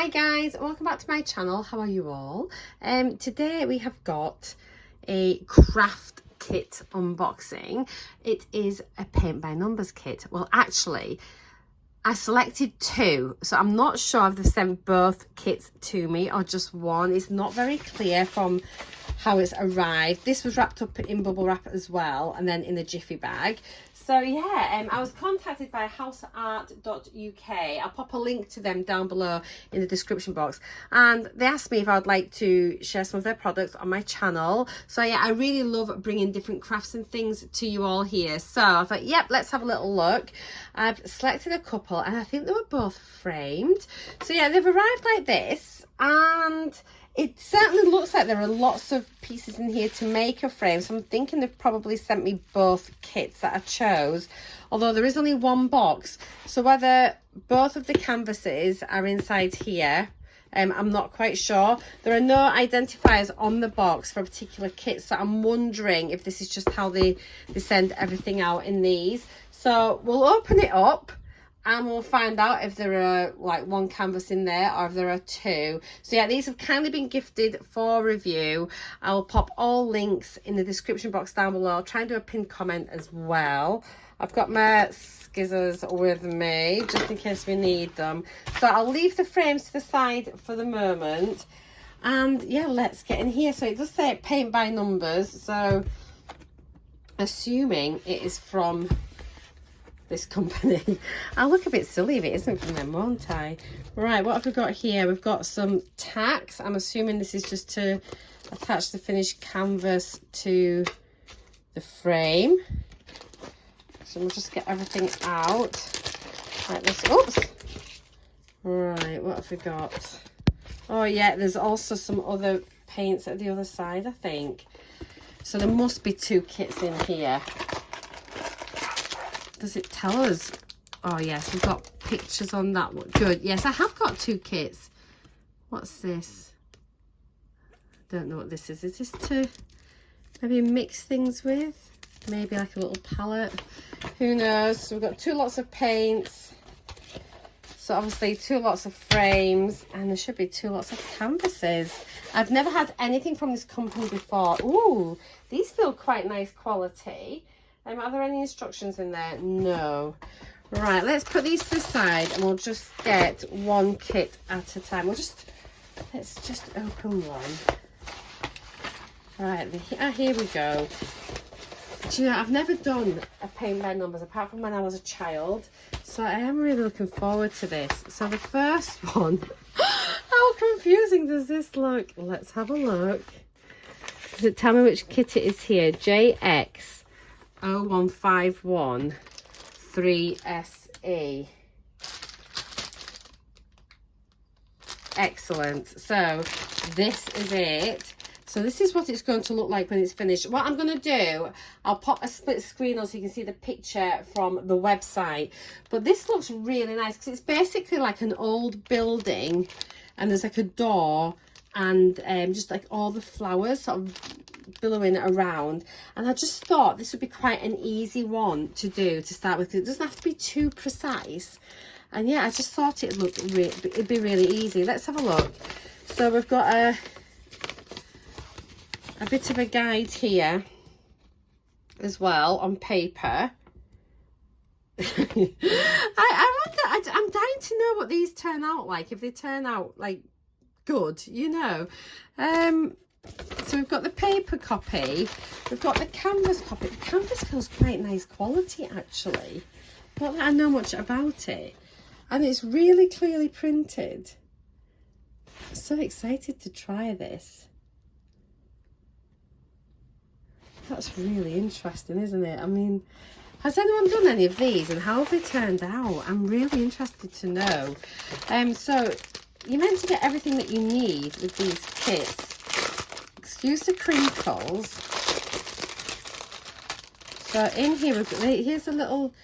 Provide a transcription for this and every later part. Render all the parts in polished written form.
Hi guys, welcome back to my channel. How are you all? Today we have got a craft kit unboxing. It is a paint by numbers kit. Well, actually, I selected two, so I'm not sure if they've sent both kits to me or just one. It's not very clear from how it's arrived. This was wrapped up in bubble wrap as well, and then in a jiffy bag. So yeah, I was contacted by houseart.uk. I'll pop a link to them down below in the description box, and they asked me if I'd like to share some of their products on my channel. So yeah, I really love bringing different crafts and things to you all here. So I thought, yep, let's have a little look. I've selected a couple, and I think they were both framed. So yeah, they've arrived like this, and it certainly looks like there are lots of pieces in here to make a frame. So I'm thinking they've probably sent me both kits that I chose, although there is only one box. So whether both of the canvases are inside here, I'm not quite sure. There are no identifiers on the box for a particular kit, so I'm wondering if this is just how they send everything out in these. So we'll open it up and we'll find out if there are like one canvas in there or if there are two. So yeah, these have kindly been gifted for review. I'll pop all links in the description box down below. I'll try and do a pinned comment as well. I've got my scissors with me just in case we need them. So I'll leave the frames to the side for the moment. And yeah, let's get in here. So it does say paint by numbers. So assuming it is from this company. I'll look a bit silly if it isn't from them, won't I? Right, what have we got here? We've got some tacks. I'm assuming this is just to attach the finished canvas to the frame. So we'll just get everything out like this. Oops. Right, what have we got? Oh yeah, there's also some other paints at the other side, I think. So there must be two kits in here. Does it tell us? Oh yes, we've got pictures on that one. Good. Yes, I have got two kits. What's this? Don't know what this is. Is this to maybe mix things with? Maybe like a little palette. Who knows? So we've got two lots of paints. So obviously two lots of frames, and there should be two lots of canvases. I've never had anything from this company before. Ooh, these feel quite nice quality. Are there any instructions in there? No. Right, let's put these to the side and we'll just get one kit at a time. Let's just open one. Right, here we go. Do you know, I've never done a paint by numbers apart from when I was a child, so I am really looking forward to this. So the first one, how confusing does this look? Let's have a look. Does it tell me which kit it is here? JX 0151 3SE. Excellent. So this is it. So this is what it's going to look like when it's finished. What I'm going to do, I'll pop a split screen on so you can see the picture from the website. But this looks really nice because it's basically like an old building, and there's like a door and just like all the flowers sort of billowing around, and I just thought this would be quite an easy one to do to start with. It doesn't have to be too precise, and yeah, I just thought it'd be really easy. Let's have a look. So we've got a bit of a guide here as well on paper. I wonder, I'm dying to know what these turn out like, if they turn out like good, you know. So we've got the paper copy, we've got the canvas copy. The canvas feels quite nice quality actually, not that I know much about it, and it's really clearly printed. I'm so excited to try this. That's really interesting, isn't it? I mean, has anyone done any of these and how have they turned out? I'm really interested to know. So you're meant to get everything that you need with these kits. Excuse the crinkles. So in here, here's a little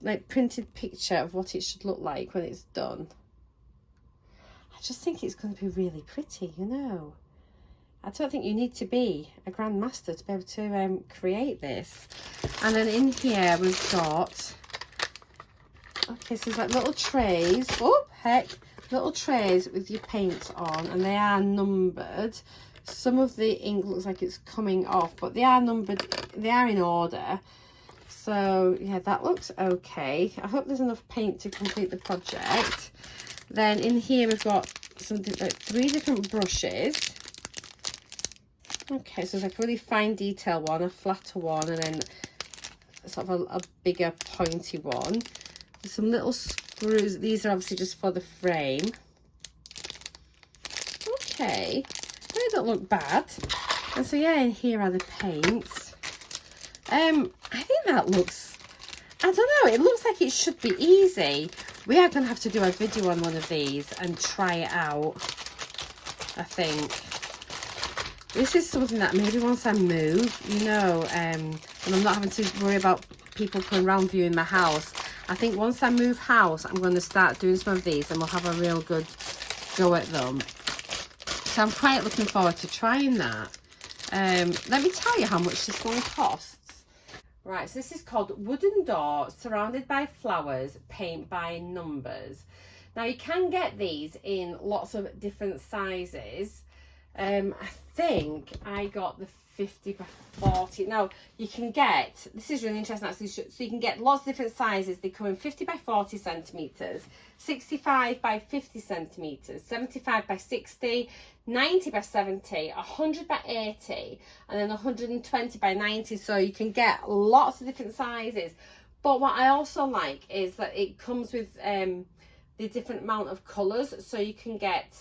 like printed picture of what it should look like when it's done. I just think it's going to be really pretty, you know. I don't think you need to be a grandmaster to be able to create this. And then in here we've got, okay, so there's like little trays. Oh heck, little trays with your paints on, and they are numbered. Some of the ink looks like it's coming off, but they are numbered, they are in order. So yeah, that looks okay. I hope there's enough paint to complete the project. Then in here we've got something like 3 different brushes. Okay, so it's like a really fine detail one, a flatter one, and then sort of a bigger pointy one. There's some little screws. These are obviously just for the frame. Okay, they don't look bad. And so yeah, in here are the paints. I think that looks, I don't know, it looks like it should be easy. We are going to have to do a video on one of these and try it out, I think. This is something that maybe once I move, you know, and I'm not having to worry about people coming around viewing my house. I think once I move house, I'm going to start doing some of these and we'll have a real good go at them. So I'm quite looking forward to trying that. Let me tell you how much this one costs. Right, so this is called Wooden Door Surrounded by Flowers, Paint by Numbers. Now you can get these in lots of different sizes. I think I got the 50 by 40. Now you can get, this is really interesting actually, so you can get lots of different sizes. They come in 50 by 40 centimeters, 65 by 50 centimeters, 75 by 60, 90 by 70, 100 by 80, and then 120 by 90. So you can get lots of different sizes. But what I also like is that it comes with the different amount of colours. So you can get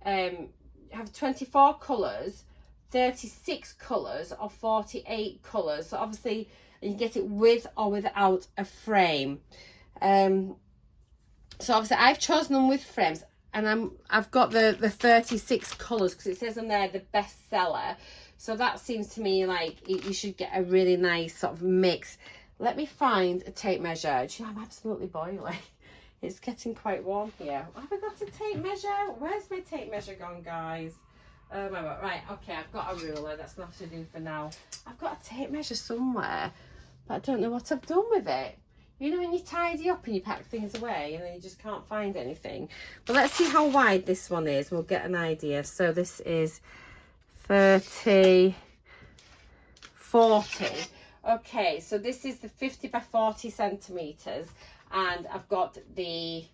have 24 colours, 36 colours, or 48 colours. So obviously you can get it with or without a frame. So obviously I've chosen them with frames, and I've got the 36 colours because it says on there the best seller. So that seems to me like you should get a really nice sort of mix. Let me find a tape measure. Do you know, I'm absolutely boiling. It's getting quite warm here. Have I got a tape measure? Where's my tape measure gone, guys? Oh my God. Right, okay, I've got a ruler. That's going to have to do for now. I've got a tape measure somewhere, but I don't know what I've done with it. You know when you tidy up and you pack things away and then you just can't find anything. But let's see how wide this one is. We'll get an idea. So this is 30, 40. Okay, so this is the 50 by 40 centimeters. And I've got the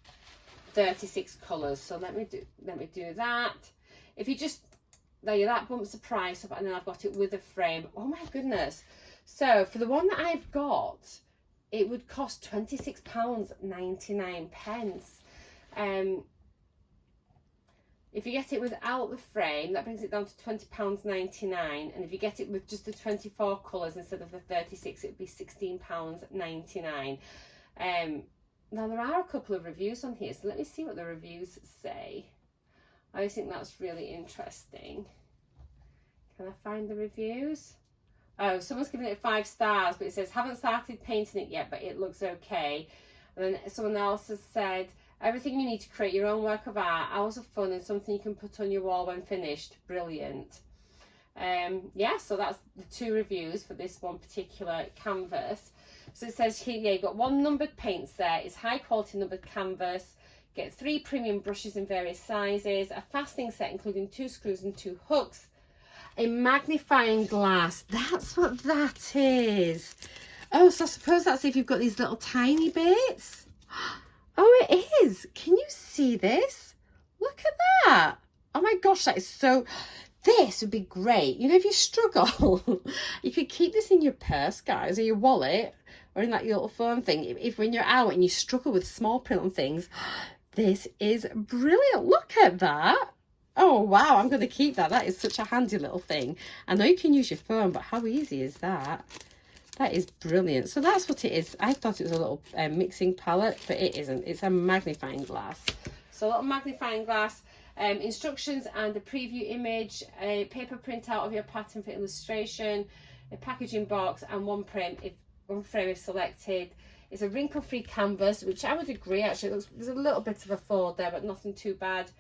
36 colours. So let me do that. If you just, there, that bumps the price up, and then I've got it with a frame. Oh my goodness. So for the one that I've got, it would cost £26.99. If you get it without the frame, that brings it down to £20.99. And if you get it with just the 24 colours instead of the 36, it would be £16.99. Now there are a couple of reviews on here, so let me see what the reviews say. I always think that's really interesting. Can I find the reviews? Oh, someone's giving it 5 stars, but it says, haven't started painting it yet, but it looks okay. And then someone else has said, everything you need to create your own work of art, hours of fun, and something you can put on your wall when finished. Brilliant. Yeah, so that's the 2 reviews for this one particular canvas. So it says here, yeah, you've got 1 numbered paints there. It's high quality numbered canvas. Get 3 premium brushes in various sizes. A fastening set including 2 screws and 2 hooks. A magnifying glass. That's what that is. Oh, so I suppose that's if you've got these little tiny bits. Oh, it is. Can you see this? Look at that. Oh my gosh, that is so... This would be great. You know, if you struggle, you could keep this in your purse, guys, or your wallet, or in that little phone thing. If when you're out and you struggle with small print on things, this is brilliant. Look at that. Oh, wow. I'm going to keep that. That is such a handy little thing. I know you can use your phone, but how easy is that? That is brilliant. So that's what it is. I thought it was a little mixing palette, but it isn't. It's a magnifying glass. So a little magnifying glass. Instructions and a preview image, a paper printout of your pattern for illustration, a packaging box, and one frame if selected. It's a wrinkle-free canvas, which I would agree actually. There's a little bit of a fold there, but nothing too bad.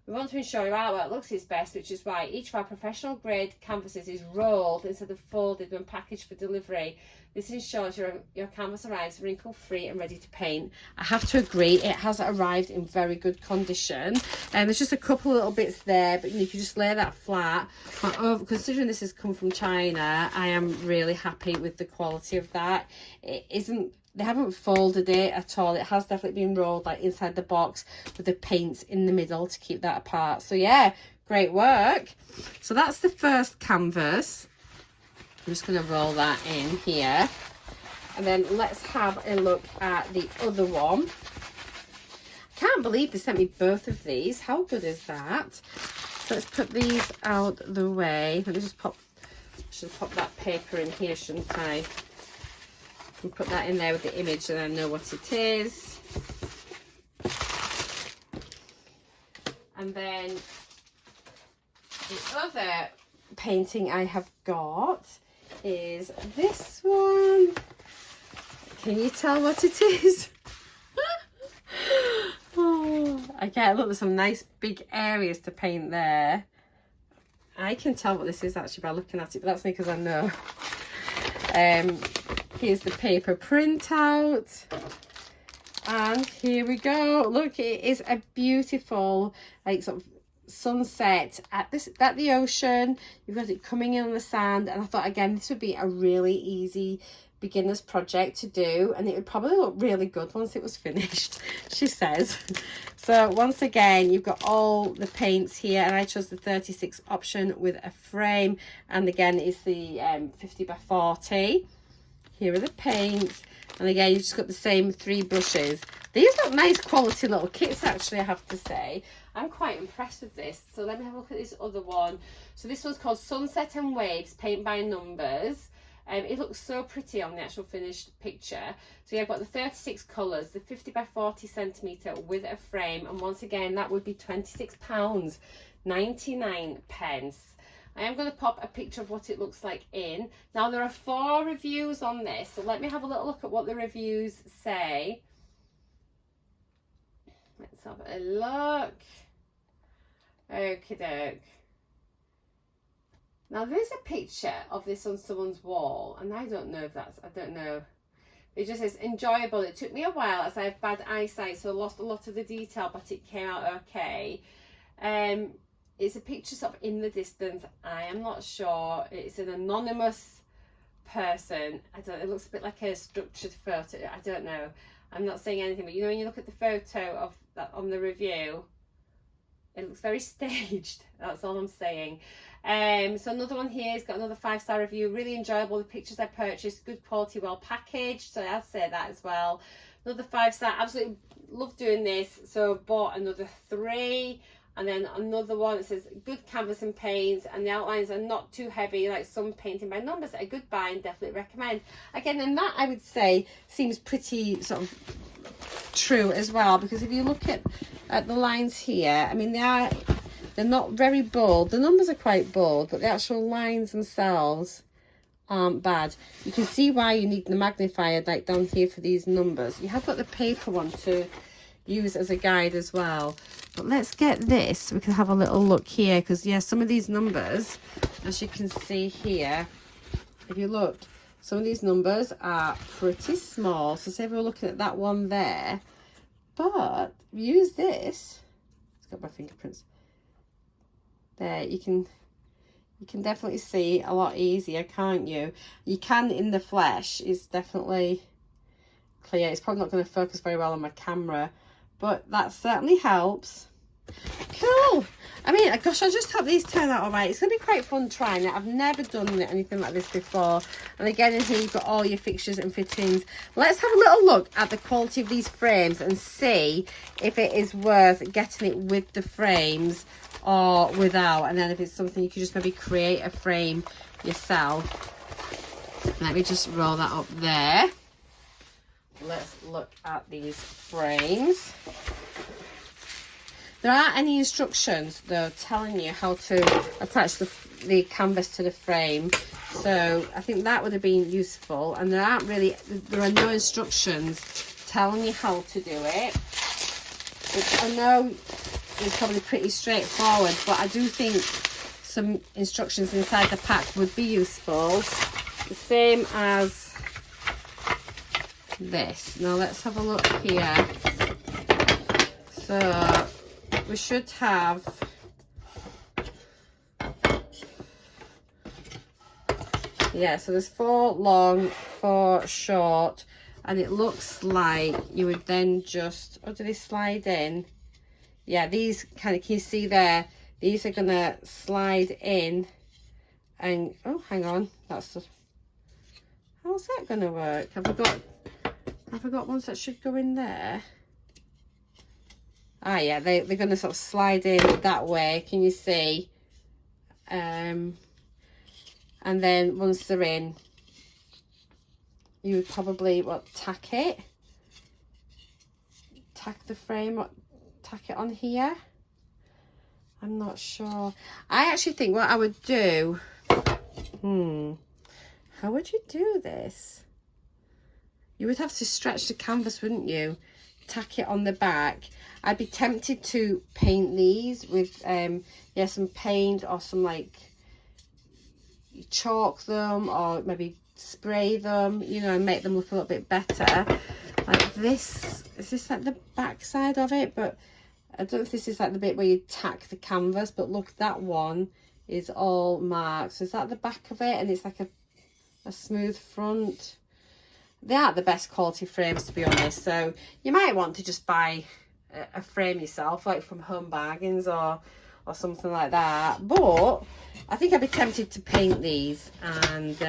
We want to ensure your artwork looks its best, which is why each of our professional grade canvases is rolled instead of folded when packaged for delivery. This ensures your canvas arrives wrinkle free and ready to paint. I have to agree, it has arrived in very good condition. And there's just a couple of little bits there, but you can just lay that flat. Considering this has come from China, I am really happy with the quality of that. It isn't, they haven't folded it at all. It has definitely been rolled like inside the box with the paints in the middle to keep that apart. So yeah, great work. So that's the first canvas. I'm just going to roll that in here. And then let's have a look at the other one. I can't believe they sent me both of these. How good is that? So let's put these out the way. Let me just pop, I should pop that paper in here, shouldn't I? And put that in there with the image and I know what it is. And then the other painting I have got is this one. Can you tell what it is? Oh, okay, look, there's some nice big areas to paint there. I can tell what this is actually by looking at it, but that's only because I know. Here's the paper printout. And here we go. Look, it is a beautiful, like, sort of sunset at the ocean. You've got it coming in on the sand, and I thought again this would be a really easy beginner's project to do, and it would probably look really good once it was finished, she says. So once again, you've got all the paints here, and I chose the 36 option with a frame, and again it's the 50 by 40. Here are the paints, and again you just got the same 3 brushes. These look nice quality little kits actually, I have to say. I'm quite impressed with this. So let me have a look at this other one. So this one's called Sunset and Waves, Paint by Numbers. It looks so pretty on the actual finished picture. So yeah, I've got the 36 colours, the 50 by 40 centimetre with a frame. And once again, that would be £26.99. I am going to pop a picture of what it looks like in. Now, there are 4 reviews on this. So let me have a little look at what the reviews say. Let's have a look. Okie doke. Now there's a picture of this on someone's wall, and I don't know if that's, I don't know. It just says enjoyable. It took me a while as I have bad eyesight, so I lost a lot of the detail, but it came out okay. It's a picture sort of in the distance. I am not sure. It's an anonymous person. I don't. It looks a bit like a structured photo. I don't know. I'm not saying anything, but you know when you look at the photo of that on the review, it looks very staged. That's all I'm saying. So another one here has got another 5-star review. Really enjoyable. The pictures I purchased, good quality, well packaged. So I'll say that as well. Another 5-star. Absolutely love doing this. So bought another 3. And then another one that says good canvas and paints, and the outlines are not too heavy like some painting by numbers. A good buy and definitely recommend. Again, and that I would say seems pretty sort of true as well, because if you look at the lines here, I mean they're not very bold. The numbers are quite bold, but the actual lines themselves aren't bad. You can see why you need the magnifier like down here for these numbers. You have got the paper one to use as a guide as well. But let's get this, we can have a little look here, because yeah, some of these numbers, as you can see here, if you look, some of these numbers are pretty small. So say if we're looking at that one there, but use this, it's got my fingerprints there, you can definitely see a lot easier, can't you? You can in the flesh. It's definitely clear. It's probably not going to focus very well on my camera, but that certainly helps. Cool. I mean, gosh, I just hope these turn out all right. It's going to be quite fun trying it. I've never done anything like this before. And again, in here you've got all your fixtures and fittings. Let's have a little look at the quality of these frames and see if it is worth getting it with the frames or without. And then if it's something you could just maybe create a frame yourself. Let me just roll that up there. Let's look at these frames. There aren't any instructions though telling you how to attach the canvas to the frame, so I think that would have been useful. And there are no instructions telling you how to do it, which I know is probably pretty straightforward, but I do think some instructions inside the pack would be useful. The same as this. Now let's have a look here. So we should have, yeah, so there's 4 long, 4 short, and it looks like you would then just, oh, do they slide in? Yeah, these kind of, can you see there? These are gonna slide in, and oh, hang on, that's how's that gonna work? Have I got ones that should go in there? Ah, yeah, they're gonna sort of slide in that way. Can you see? And then once they're in, you would probably tack the frame, tack it on here. I'm not sure. I actually think what I would do, how would you do this? You would have to stretch the canvas, wouldn't you? Tack it on the back. I'd be tempted to paint these with yeah, some paint or some, like, chalk them or maybe spray them, you know, and make them look a little bit better. Like this, is this like the back side of it? But I don't know if this is like the bit where you tack the canvas, but look, that one is all marked. So is that the back of it? And it's like a smooth front. They aren't the best quality frames, to be honest, so you might want to just buy a frame yourself, like from Home Bargains or something like that. But I think I'd be tempted to paint these, and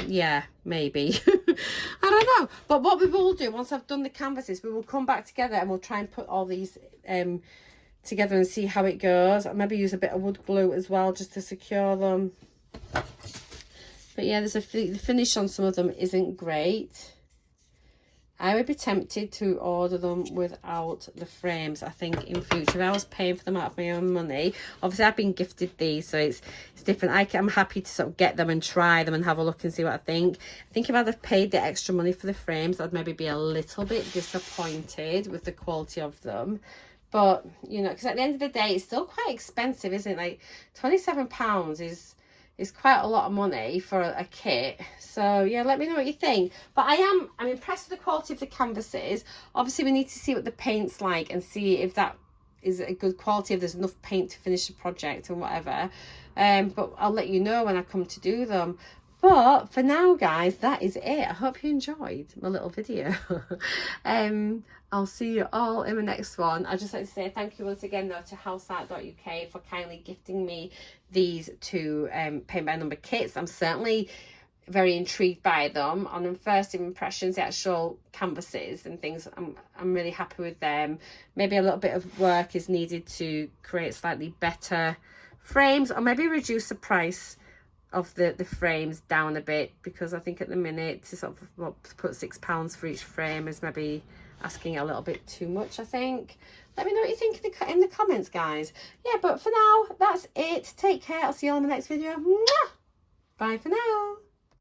yeah, maybe. I don't know. But what we will do, once I've done the canvases, we will come back together and we'll try and put all these together and see how it goes. I'll maybe use a bit of wood glue as well, just to secure them. But yeah, the finish on some of them isn't great. I would be tempted to order them without the frames, I think, in future. If I was paying for them out of my own money, obviously I've been gifted these, so it's different. I'm happy to sort of get them and try them and have a look and see what I think. I think if I'd have paid the extra money for the frames, I'd maybe be a little bit disappointed with the quality of them. But, you know, because at the end of the day, it's still quite expensive, isn't it? Like, £27 is quite a lot of money for a kit. So yeah, let me know what you think. But I'm impressed with the quality of the canvases. Obviously we need to see what the paint's like and see if that is a good quality, if there's enough paint to finish the project and whatever. But I'll let you know when I come to do them. But for now, guys, that is it. I hope you enjoyed my little video. I'll see you all in the next one. I'd just like to say thank you once again, though, to Houseart.uk for kindly gifting me these 2 paint by number kits. I'm certainly very intrigued by them. On the first impressions, the actual canvases and things, I'm really happy with them. Maybe a little bit of work is needed to create slightly better frames, or maybe reduce the price of the frames down a bit, because I think at the minute to sort of put £6 for each frame is maybe asking a little bit too much, I think. Let me know what you think in the comments, guys. Yeah, but for now, that's it. Take care. I'll see you all in the next video. Mwah! Bye for now.